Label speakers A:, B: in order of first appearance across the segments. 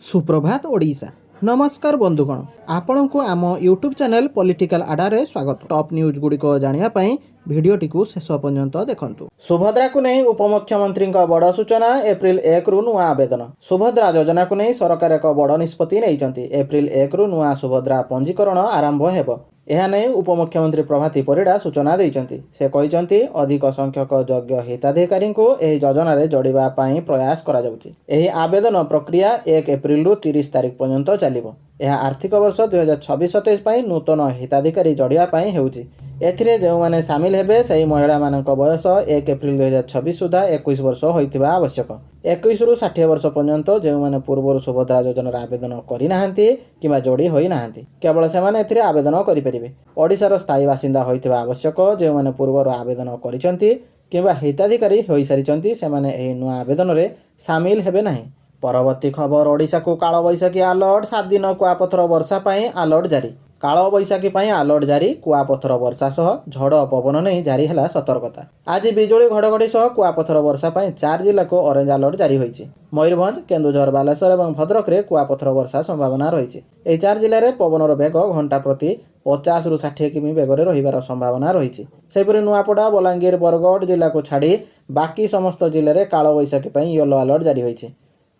A: सुप्रभात ओडिशा। नमस्कार बंधुगण, आपण को आम यूट्यूब चैनल पॉलिटिकल आडारे स्वागत। टॉप न्यूज गुड़िक जानापी भिडटी को शेष पर्यंत देखंतु। सुभद्रा को नहीं उपमुख्यमंत्री बड़ सूचना। एप्रिल 1 रु नुआ आवेदन। सुभद्रा योजना को नहीं सरकार एक बड़ निष्पत्ति नहीं। एप्रिल 1 रु नुआ सुभद्रा पंजीकरण आरंभ हेब। ଏହା ନେଇ ଉପମୁଖ୍ୟମନ୍ତ୍ରୀ ପ୍ରଭାତୀ ପରିଡ଼ା ସୂଚନା ଦେଇଛନ୍ତି। ସେ କହିଛନ୍ତି ଅଧିକ ସଂଖ୍ୟକ ଯୋଗ୍ୟ ହିତାଧିକାରୀଙ୍କୁ ଏହି ଯୋଜନାରେ ଯୋଡ଼ିବା ପାଇଁ ପ୍ରୟାସ କରାଯାଉଛି। ଏହି ଆବେଦନ ପ୍ରକ୍ରିୟା 1 ଏପ୍ରିଲରୁ 30 ତାରିଖ ପର୍ଯ୍ୟନ୍ତ ଚାଲିବ। ଏହା ଆର୍ଥିକ ବର୍ଷ 2026-27 ପାଇଁ ନୂତନ ହିତାଧିକାରୀ ଯୋଡ଼ିବା ପାଇଁ ହେଉଛି। ଏଥିରେ ଯେଉଁମାନେ ସାମିଲ ହେବେ ସେହି ମହିଳାମାନଙ୍କ ବୟସ 1 ଏପ୍ରିଲ 2026 ସୁଦ୍ଧା 21 ବର୍ଷ ହୋଇଥିବା ଆବଶ୍ୟକ। 21 ରୁ 60 ବର୍ଷ ପର୍ଯ୍ୟନ୍ତ ଯେଉଁମାନେ ପୂର୍ବରୁ ସୁଭଦ୍ରା ଯୋଜନାର ଆବେଦନ କରିନାହାନ୍ତି କିମ୍ବା ଯୋଡ଼ି ହୋଇନାହାନ୍ତି, କେବଳ ସେମାନେ ଏଥିରେ ଆବେଦନ କରିପାରିବେ। ଓଡ଼ିଶାର ସ୍ଥାୟୀ ବାସିନ୍ଦା ହୋଇଥିବା ଆବଶ୍ୟକ। ଯେଉଁମାନେ ପୂର୍ବରୁ ଆବେଦନ କରିଛନ୍ତି କିମ୍ବା ହିତାଧିକାରୀ ହୋଇସାରିଛନ୍ତି ସେମାନେ ଏହି ନୂଆ ଆବେଦନରେ ସାମିଲ ହେବେ ନାହିଁ। ପରବର୍ତ୍ତୀ ଖବର, ଓଡ଼ିଶାକୁ କାଳବୈଶାଖୀ ଆଲର୍ଟ। 7 ଦିନ କୁଆପଥର ବର୍ଷା ପାଇଁ ଆଲର୍ଟ ଜାରି। କାଳବୈଶାଖୀ ପାଇଁ ଆଲର୍ଟ ଜାରି। କୁଆପଥର ବର୍ଷା ସହ ଝଡ଼ ପବନ ନେଇ ଜାରି ହେଲା ସତର୍କତା। ଆଜି ବିଜୁଳି ଘଡ଼ଘଡ଼ି ସହ କୁଆପଥର ବର୍ଷା ପାଇଁ 4 ଜିଲ୍ଲାକୁ ଅରେଞ୍ଜ ଆଲର୍ଟ ଜାରି ହୋଇଛି। ମୟୂରଭଞ୍ଜ, କେନ୍ଦୁଝର, ବାଲେଶ୍ୱର ଏବଂ ଭଦ୍ରକରେ କୁଆପଥର ବର୍ଷା ସମ୍ଭାବନା ରହିଛି। ଏହି 4 ଜିଲ୍ଲାରେ ପବନର ବେଗ ଘଣ୍ଟା ପ୍ରତି 50 ରୁ 60 କିମି ବେଗରେ ରହିବାର ସମ୍ଭାବନା ରହିଛି। ସେହିପରି ନୂଆପଡ଼ା, ବଲାଙ୍ଗୀର, ବରଗଡ଼ ଜିଲ୍ଲାକୁ ଛାଡ଼ି ବାକି ସମସ୍ତ ଜିଲ୍ଲାରେ କାଳବୈଶାଖୀ ପାଇଁ ୟେଲୋ ଆଲର୍ଟ ଜାରି ହୋଇଛି।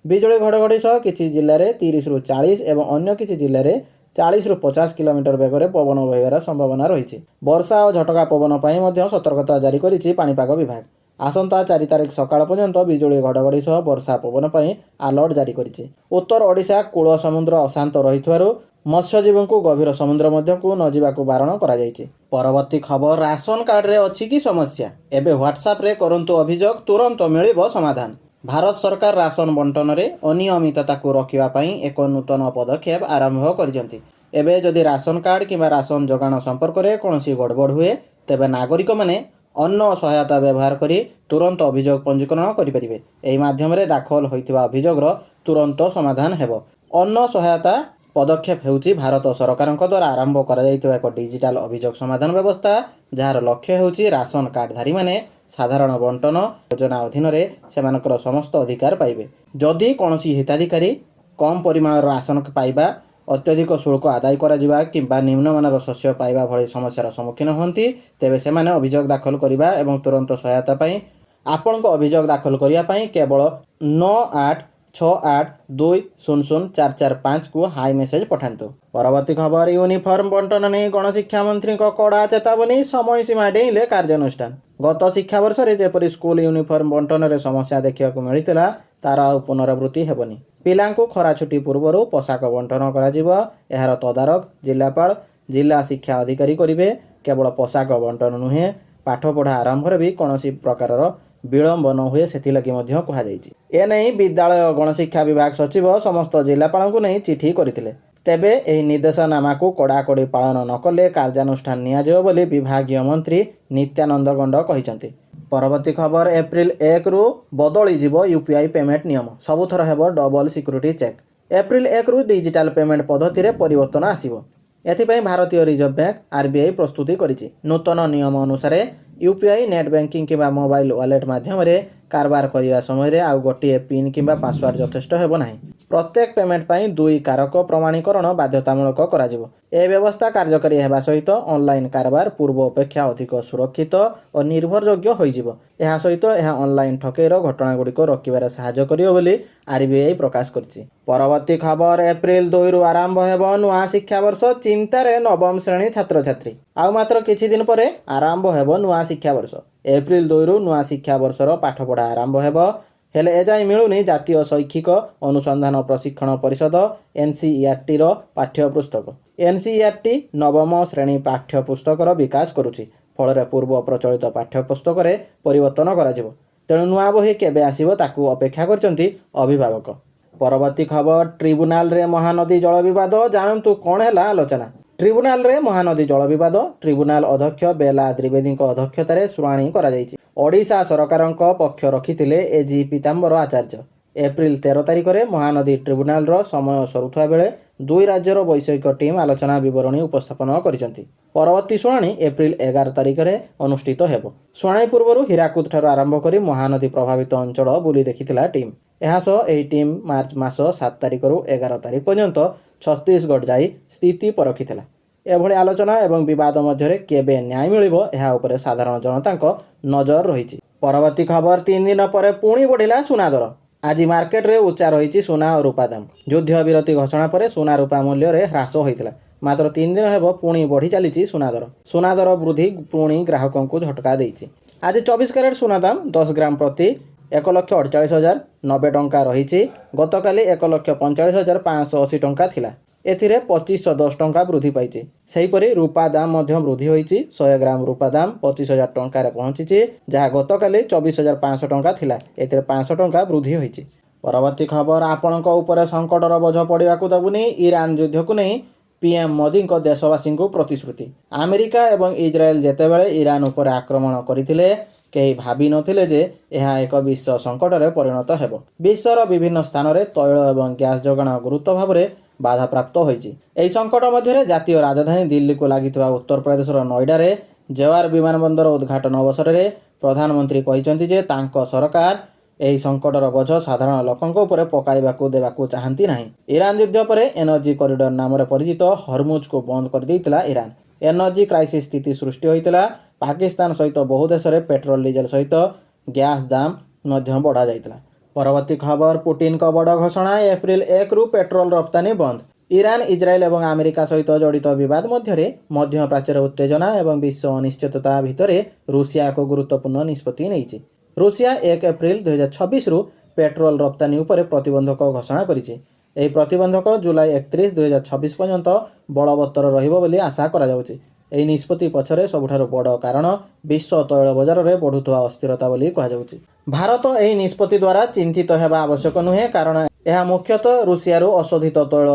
A: ବିଜୁଳି ଘଡ଼ଘଡ଼ି ସହ କିଛି ଜିଲ୍ଲାରେ 30 ରୁ 40 ଏବଂ ଅନ୍ୟ କିଛି ଜିଲ୍ଲାରେ 40 ରୁ 50 କିଲୋମିଟର ବେଗରେ ପବନ ବହିବାର ସମ୍ଭାବନା ରହିଛି। ବର୍ଷା ଓ ଝଟକା ପବନ ପାଇଁ ମଧ୍ୟ ସତର୍କତା ଜାରି କରିଛି ପାଣିପାଗ ବିଭାଗ। ଆସନ୍ତା 4 ତାରିଖ ସକାଳ ପର୍ଯ୍ୟନ୍ତ ବିଜୁଳି ଘଡ଼ଘଡ଼ି ସହ ବର୍ଷା ପବନ ପାଇଁ ଆଲର୍ଟ ଜାରି କରିଛି। ଉତ୍ତର ଓଡ଼ିଶା କୂଳ ସମୁଦ୍ର ଅଶାନ୍ତ ରହିଥିବାରୁ ମତ୍ସ୍ୟଜୀବୀଙ୍କୁ ଗଭୀର ସମୁଦ୍ର ମଧ୍ୟକୁ ନ ଯିବାକୁ ବାରଣ କରାଯାଇଛି। ପରବର୍ତ୍ତୀ ଖବର, ରାସନ କାର୍ଡରେ ଅଛି କି ସମସ୍ୟା? ଏବେ ହ୍ୱାଟ୍ସଆପ୍ରେ କରନ୍ତୁ ଅଭିଯୋଗ, ତୁରନ୍ତ ମିଳିବ ସମାଧାନ। ଭାରତ ସରକାର ରାସନ ବଣ୍ଟନରେ ଅନିୟମିତତାକୁ ରୋକିବା ପାଇଁ ଏକ ନୂତନ ପଦକ୍ଷେପ ଆରମ୍ଭ କରିଛନ୍ତି। ଏବେ ଯଦି ରାସନ କାର୍ଡ କିମ୍ବା ରାସନ ଯୋଗାଣ ସମ୍ପର୍କରେ କୌଣସି ଗଡ଼ବଡ଼ ହୁଏ, ତେବେ ନାଗରିକମାନେ ଅନ୍ନ ସହାୟତା ବ୍ୟବହାର କରି ତୁରନ୍ତ ଅଭିଯୋଗ ପଞ୍ଜୀକରଣ କରିପାରିବେ। ଏହି ମାଧ୍ୟମରେ ଦାଖଲ ହୋଇଥିବା ଅଭିଯୋଗର ତୁରନ୍ତ ସମାଧାନ ହେବ। ଅନ୍ନ ସହାୟତା ପଦକ୍ଷେପ ହେଉଛି ଭାରତ ସରକାରଙ୍କ ଦ୍ୱାରା ଆରମ୍ଭ କରାଯାଇଥିବା ଏକ ଡିଜିଟାଲ ଅଭିଯୋଗ ସମାଧାନ ବ୍ୟବସ୍ଥା, ଯାହାର ଲକ୍ଷ୍ୟ ହେଉଛି ରାସନ କାର୍ଡଧାରୀମାନେ ସାଧାରଣ ବଣ୍ଟନ ଯୋଜନା ଅଧୀନରେ ସେମାନଙ୍କର ସମସ୍ତ ଅଧିକାର ପାଇବେ। ଯଦି କୌଣସି ହିତାଧିକାରୀ କମ୍ ପରିମାଣର ରାସନ ପାଇବା, ଅତ୍ୟଧିକ ଶୁଳ୍କ ଆଦାୟ କରାଯିବା କିମ୍ବା ନିମ୍ନମାନର ଶସ୍ୟ ପାଇବା ଭଳି ସମସ୍ୟାର ସମ୍ମୁଖୀନ ହୁଅନ୍ତି, ତେବେ ସେମାନେ ଅଭିଯୋଗ ଦାଖଲ କରିବା ଏବଂ ତୁରନ୍ତ ସହାୟତା ପାଇଁ ଆପଣଙ୍କ ଅଭିଯୋଗ ଦାଖଲ କରିବା ପାଇଁ କେବଳ 9868200445କୁ ହାଇ ମେସେଜ ପଠାନ୍ତୁ। ପରବର୍ତ୍ତୀ ଖବର, ୟୁନିଫର୍ମ ବଣ୍ଟନ ନେଇ ଗଣଶିକ୍ଷା ମନ୍ତ୍ରୀଙ୍କ କଡ଼ା ଚେତାବନୀ। ସମୟସୀମା ଡେଇଁଲେ କାର୍ଯ୍ୟାନୁଷ୍ଠାନ। ଗତ ଶିକ୍ଷାବର୍ଷରେ ଯେପରି ସ୍କୁଲ ୟୁନିଫର୍ମ ବଣ୍ଟନରେ ସମସ୍ୟା ଦେଖିବାକୁ ମିଳିଥିଲା, ତାର ଆଉ ପୁନରାବୃତ୍ତି ହେବନି। ପିଲାଙ୍କୁ ଖରା ଛୁଟି ପୂର୍ବରୁ ପୋଷାକ ବଣ୍ଟନ କରାଯିବ। ଏହାର ତଦାରଖ ଜିଲ୍ଲାପାଳ, ଜିଲ୍ଲା ଶିକ୍ଷା ଅଧିକାରୀ କରିବେ। କେବଳ ପୋଷାକ ବଣ୍ଟନ ନୁହେଁ, ପାଠପଢ଼ା ଆରମ୍ଭରେ ବି କୌଣସି ପ୍ରକାରର ବିଳମ୍ବ ନ ହୁଏ ସେଥିଲାଗି ମଧ୍ୟ କୁହାଯାଇଛି। ଏନେଇ ବିଦ୍ୟାଳୟ ଗଣଶିକ୍ଷା ବିଭାଗ ସଚିବ ସମସ୍ତ ଜିଲ୍ଲାପାଳଙ୍କୁ ନେଇ ଚିଠି କରିଥିଲେ। ତେବେ ଏହି ନିର୍ଦ୍ଦେଶନାମାକୁ କଡ଼ାକଡ଼ି ପାଳନ ନ କଲେ କାର୍ଯ୍ୟାନୁଷ୍ଠାନ ନିଆଯିବ ବୋଲି ବିଭାଗୀୟ ମନ୍ତ୍ରୀ ନିତ୍ୟାନନ୍ଦ ଗଣ୍ଡ କହିଛନ୍ତି। ପରବର୍ତ୍ତୀ ଖବର, ଏପ୍ରିଲ 1 ରୁ ବଦଳିଯିବ ୟୁପିଆଇ ପେମେଣ୍ଟ ନିୟମ। ସବୁଥର ହେବ ଡବଲ ସିକ୍ୟୁରିଟି ଚେକ୍। ଏପ୍ରିଲ 1 ରୁ ଡିଜିଟାଲ ପେମେଣ୍ଟ ପଦ୍ଧତିରେ ପରିବର୍ତ୍ତନ ଆସିବ। ଏଥିପାଇଁ ଭାରତୀୟ ରିଜର୍ଭ ବ୍ୟାଙ୍କ ଆରବିଆଇ ପ୍ରସ୍ତୁତି କରିଛି। ନୂତନ ନିୟମ ଅନୁସାରେ ୟୁପିଆଇ, ନେଟ୍ ବ୍ୟାଙ୍କିଂ କିମ୍ବା ମୋବାଇଲ ୱାଲେଟ୍ ମାଧ୍ୟମରେ କାରବାର କରିବା ସମୟରେ ଆଉ ଗୋଟିଏ ପିନ୍ କିମ୍ବା ପାସୱାର୍ଡ ଯଥେଷ୍ଟ ହେବ ନାହିଁ। ପ୍ରତ୍ୟେକ ପେମେଣ୍ଟ ପାଇଁ 2 କାରକ ପ୍ରମାଣୀକରଣ ବାଧ୍ୟତାମୂଳକ କରାଯିବ। ଏହି ବ୍ୟବସ୍ଥା କାର୍ଯ୍ୟକାରୀ ହେବା ସହିତ ଅନଲାଇନ୍ କାରବାର ପୂର୍ବ ଅପେକ୍ଷା ଅଧିକ ସୁରକ୍ଷିତ ଓ ନିର୍ଭରଯୋଗ୍ୟ ହୋଇଯିବ। ଏହା ସହିତ ଏହା ଅନଲାଇନ୍ ଠକେଇର ଘଟଣାଗୁଡ଼ିକ ରୋକିବାରେ ସାହାଯ୍ୟ କରିବ ବୋଲି ଆରବିଆଇ ପ୍ରକାଶ କରିଛି। ପରବର୍ତ୍ତୀ ଖବର, ଏପ୍ରିଲ 2 ରୁ ଆରମ୍ଭ ହେବ ନୂଆ ଶିକ୍ଷାବର୍ଷ। ଚିନ୍ତାରେ ନବମ ଶ୍ରେଣୀ ଛାତ୍ରଛାତ୍ରୀ। ଆଉ ମାତ୍ର କିଛି ଦିନ ପରେ ଆରମ୍ଭ ହେବ ନୂଆ ଶିକ୍ଷାବର୍ଷ। ଏପ୍ରିଲ 2 ରୁ ନୂଆ ଶିକ୍ଷାବର୍ଷର ପାଠପଢ଼ା ଆରମ୍ଭ ହେବ। ହେଲେ ଏଯାଏଁ ମିଳୁନି ଜାତୀୟ ଶୈକ୍ଷିକ ଅନୁସନ୍ଧାନ ପ୍ରଶିକ୍ଷଣ ପରିଷଦ NCERTର ପାଠ୍ୟପୁସ୍ତକ। NCERT ନବମ ଶ୍ରେଣୀ ପାଠ୍ୟପୁସ୍ତକର ବିକାଶ କରୁଛି। ଫଳରେ ପୂର୍ବ ପ୍ରଚଳିତ ପାଠ୍ୟପୁସ୍ତକରେ ପରିବର୍ତ୍ତନ କରାଯିବ। ତେଣୁ ନୂଆ ବହି କେବେ ଆସିବ ତାକୁ ଅପେକ୍ଷା କରିଛନ୍ତି ଅଭିଭାବକ। ପରବର୍ତ୍ତୀ ଖବର, ଟ୍ରିବ୍ୟୁନାଲରେ ମହାନଦୀ ଜଳ ବିବାଦ। ଜାଣନ୍ତୁ କ'ଣ ହେଲା ଆଲୋଚନା। ଟ୍ରିବ୍ୟୁନାଲରେ ମହାନଦୀ ଜଳ ବିବାଦ। ଟ୍ରିବ୍ୟୁନାଲ ଅଧ୍ୟକ୍ଷ ବେଲା ଦ୍ୱିବେଦୀଙ୍କ ଅଧ୍ୟକ୍ଷତାରେ ଶୁଣାଣି କରାଯାଇଛି। ଓଡ଼ିଶା ସରକାରଙ୍କ ପକ୍ଷ ରଖିଥିଲେ AG ପୀତାମ୍ବର ଆଚାର୍ଯ୍ୟ। ଏପ୍ରିଲ 13 ତାରିଖରେ ମହାନଦୀ ଟ୍ରିବ୍ୟୁନାଲର ସମୟ ସରୁଥିବା ବେଳେ ଦୁଇ ରାଜ୍ୟର ବୈଷୟିକ ଟିମ୍ ଆଲୋଚନା ବିବରଣୀ ଉପସ୍ଥାପନ କରିଛନ୍ତି। ପରବର୍ତ୍ତୀ ଶୁଣାଣି ଏପ୍ରିଲ 11 ତାରିଖରେ ଅନୁଷ୍ଠିତ ହେବ। ଶୁଣାଣି ପୂର୍ବରୁ ହୀରାକୁଦଠାରୁ ଆରମ୍ଭ କରି ମହାନଦୀ ପ୍ରଭାବିତ ଅଞ୍ଚଳ ବୁଲି ଦେଖିଥିଲା ଟିମ୍। ଏହାସହ ଏହି ଟିମ୍ ମାର୍ଚ୍ଚ ମାସ 7 ତାରିଖରୁ 11 ତାରିଖ ପର୍ଯ୍ୟନ୍ତ ଛତିଶଗଡ଼ ଯାଇ ସ୍ଥିତି ପରଖିଥିଲା। ଏଭଳି ଆଲୋଚନା ଏବଂ ବିବାଦ ମଧ୍ୟରେ କେବେ ନ୍ୟାୟ ମିଳିବ ଏହା ଉପରେ ସାଧାରଣ ଜନତାଙ୍କ ନଜର ରହିଛି। ପରବର୍ତ୍ତୀ ଖବର 3 ଦିନ ପରେ ପୁଣି ବଢ଼ିଲା ସୁନା ଦର। ଆଜି ମାର୍କେଟରେ ଉଚ୍ଚା ରହିଛି ସୁନା ଓ ରୂପା ଦାମ। ଯୁଦ୍ଧ ବିରତି ଘୋଷଣା ପରେ ସୁନା ରୂପା ମୂଲ୍ୟରେ ହ୍ରାସ ହୋଇଥିଲା। ମାତ୍ର 3 ଦିନ ହେବ ପୁଣି ବଢ଼ି ଚାଲିଛି ସୁନା ଦର। ସୁନା ଦର ବୃଦ୍ଧି ପୁଣି ଗ୍ରାହକଙ୍କୁ ଝଟକା ଦେଇଛି। ଆଜି 24 କ୍ୟାରେଟ୍ ସୁନା ଦାମ 10 ଗ୍ରାମ ପ୍ରତି 1,48,090 ଟଙ୍କା ରହିଛି। ଗତକାଲି 1,45,580 ଟଙ୍କା ଥିଲା। ଏଥିରେ 2510 ଟଙ୍କା ବୃଦ୍ଧି ପାଇଛି। ସେହିପରି ରୂପା ଦାମ ମଧ୍ୟ ବୃଦ୍ଧି ହୋଇଛି। 100 ଗ୍ରାମ ରୂପା ଦାମ 25,000 ଟଙ୍କାରେ ପହଞ୍ଚିଛି, ଯାହା ଗତକାଲି 24,500 ଟଙ୍କା ଥିଲା। ଏଥିରେ 500 ଟଙ୍କା ବୃଦ୍ଧି ହୋଇଛି। ପରବର୍ତ୍ତୀ ଖବର ଆପଣଙ୍କ ଉପରେ ସଙ୍କଟର ବୋଝ ପଡ଼ିବାକୁ ଦେବୁନି। ଇରାନ ଯୁଦ୍ଧକୁ ନେଇ ପିଏମ୍ ମୋଦିଙ୍କ ଦେଶବାସୀଙ୍କୁ ପ୍ରତିଶ୍ରୁତି। ଆମେରିକା ଏବଂ ଇସ୍ରାଏଲ ଯେତେବେଳେ ଇରାନ ଉପରେ ଆକ୍ରମଣ କରିଥିଲେ, କେହି ଭାବିନଥିଲେ ଯେ ଏହା ଏକ ବିଶ୍ୱ ସଙ୍କଟରେ ପରିଣତ ହେବ। ବିଶ୍ୱର ବିଭିନ୍ନ ସ୍ଥାନରେ ତୈଳ ଏବଂ ଗ୍ୟାସ୍ ଯୋଗାଣ ଗୁରୁତ୍ୱ ଭାବରେ ବାଧାପ୍ରାପ୍ତ ହୋଇଛି। ଏହି ସଙ୍କଟ ମଧ୍ୟରେ ଜାତୀୟ ରାଜଧାନୀ ଦିଲ୍ଲୀକୁ ଲାଗିଥିବା ଉତ୍ତରପ୍ରଦେଶର ନୋଇଡାରେ ଜୱାର ବିମାନ ବନ୍ଦର ଉଦ୍ଘାଟନ ଅବସରରେ ପ୍ରଧାନମନ୍ତ୍ରୀ କହିଛନ୍ତି ଯେ ତାଙ୍କ ସରକାର ଏହି ସଙ୍କଟର ବୋଝ ସାଧାରଣ ଲୋକଙ୍କ ଉପରେ ପକାଇବାକୁ ଦେବାକୁ ଚାହାନ୍ତି ନାହିଁ। ଇରାନ ଯୁଦ୍ଧ ପରେ ଏନର୍ଜି କରିଡର ନାମରେ ପରିଚିତ ହରମୁଜକୁ ବନ୍ଦ କରିଦେଇଥିଲା ଇରାନ। ଏନର୍ଜି କ୍ରାଇସିସ୍ ସ୍ଥିତି ସୃଷ୍ଟି ହୋଇଥିଲା। ପାକିସ୍ତାନ ସହିତ ବହୁ ଦେଶରେ ପେଟ୍ରୋଲ ଡିଜେଲ ସହିତ ଗ୍ୟାସ୍ ଦାମ ମଧ୍ୟ ବଢ଼ାଯାଇଥିଲା। ପରବର୍ତ୍ତୀ ଖବର ପୁଟିନଙ୍କ ବଡ଼ ଘୋଷଣା। ଏପ୍ରିଲ 1ରୁ ପେଟ୍ରୋଲ ରପ୍ତାନି ବନ୍ଦ। ଇରାନ ଇସ୍ରାଏଲ ଏବଂ ଆମେରିକା ସହିତ ଜଡ଼ିତ ବିବାଦ ମଧ୍ୟରେ ମଧ୍ୟପ୍ରାଚ୍ୟର ଉତ୍ତେଜନା ଏବଂ ବିଶ୍ୱ ଅନିଶ୍ଚିତତା ଭିତରେ ରୁଷିଆ ଏକ ଗୁରୁତ୍ୱପୂର୍ଣ୍ଣ ନିଷ୍ପତ୍ତି ନେଇଛି। ରୁଷିଆ 1 ଏପ୍ରିଲ 2026ରୁ ପେଟ୍ରୋଲ ରପ୍ତାନି ଉପରେ ପ୍ରତିବନ୍ଧକ ଘୋଷଣା କରିଛି। ଏହି ପ୍ରତିବନ୍ଧକ ଜୁଲାଇ 31, 2026 ପର୍ଯ୍ୟନ୍ତ ବଳବତ୍ତର ରହିବ ବୋଲି ଆଶା କରାଯାଉଛି। ଏହି ନିଷ୍ପତ୍ତି ପଛରେ ସବୁଠାରୁ ବଡ଼ କାରଣ ବିଶ୍ୱ ତୈଳ ବଜାରରେ ବଢ଼ୁଥିବା ଅସ୍ଥିରତା ବୋଲି କୁହାଯାଉଛି। ଭାରତ ଏହି ନିଷ୍ପତ୍ତି ଦ୍ୱାରା ଚିନ୍ତିତ ହେବା ଆବଶ୍ୟକ ନୁହେଁ, କାରଣ ଏହା ମୁଖ୍ୟତଃ ରୁଷିଆରୁ ଅଶୋଧିତ ତୈଳ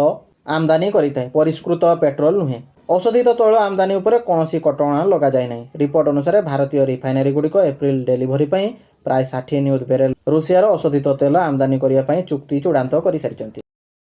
A: ଆମଦାନୀ କରିଥାଏ, ପରିଷ୍କୃତ ପେଟ୍ରୋଲ ନୁହେଁ। ଅଶୋଧିତ ତୈଳ ଆମଦାନୀ ଉପରେ କୌଣସି କଟକଣା ଲଗାଯାଇ ନାହିଁ। ରିପୋର୍ଟ ଅନୁସାରେ ଭାରତୀୟ ରିଫାଇନାରୀଗୁଡ଼ିକ ଏପ୍ରିଲ ଡେଲିଭରି ପାଇଁ ପ୍ରାୟ 60 ନିୟୁତ ବ୍ୟାରେଲ ରୁଷିଆର ଅଶୋଧିତ ତେଲ ଆମଦାନୀ କରିବା ପାଇଁ ଚୁକ୍ତି ଚୂଡ଼ାନ୍ତ କରିସାରିଛନ୍ତି।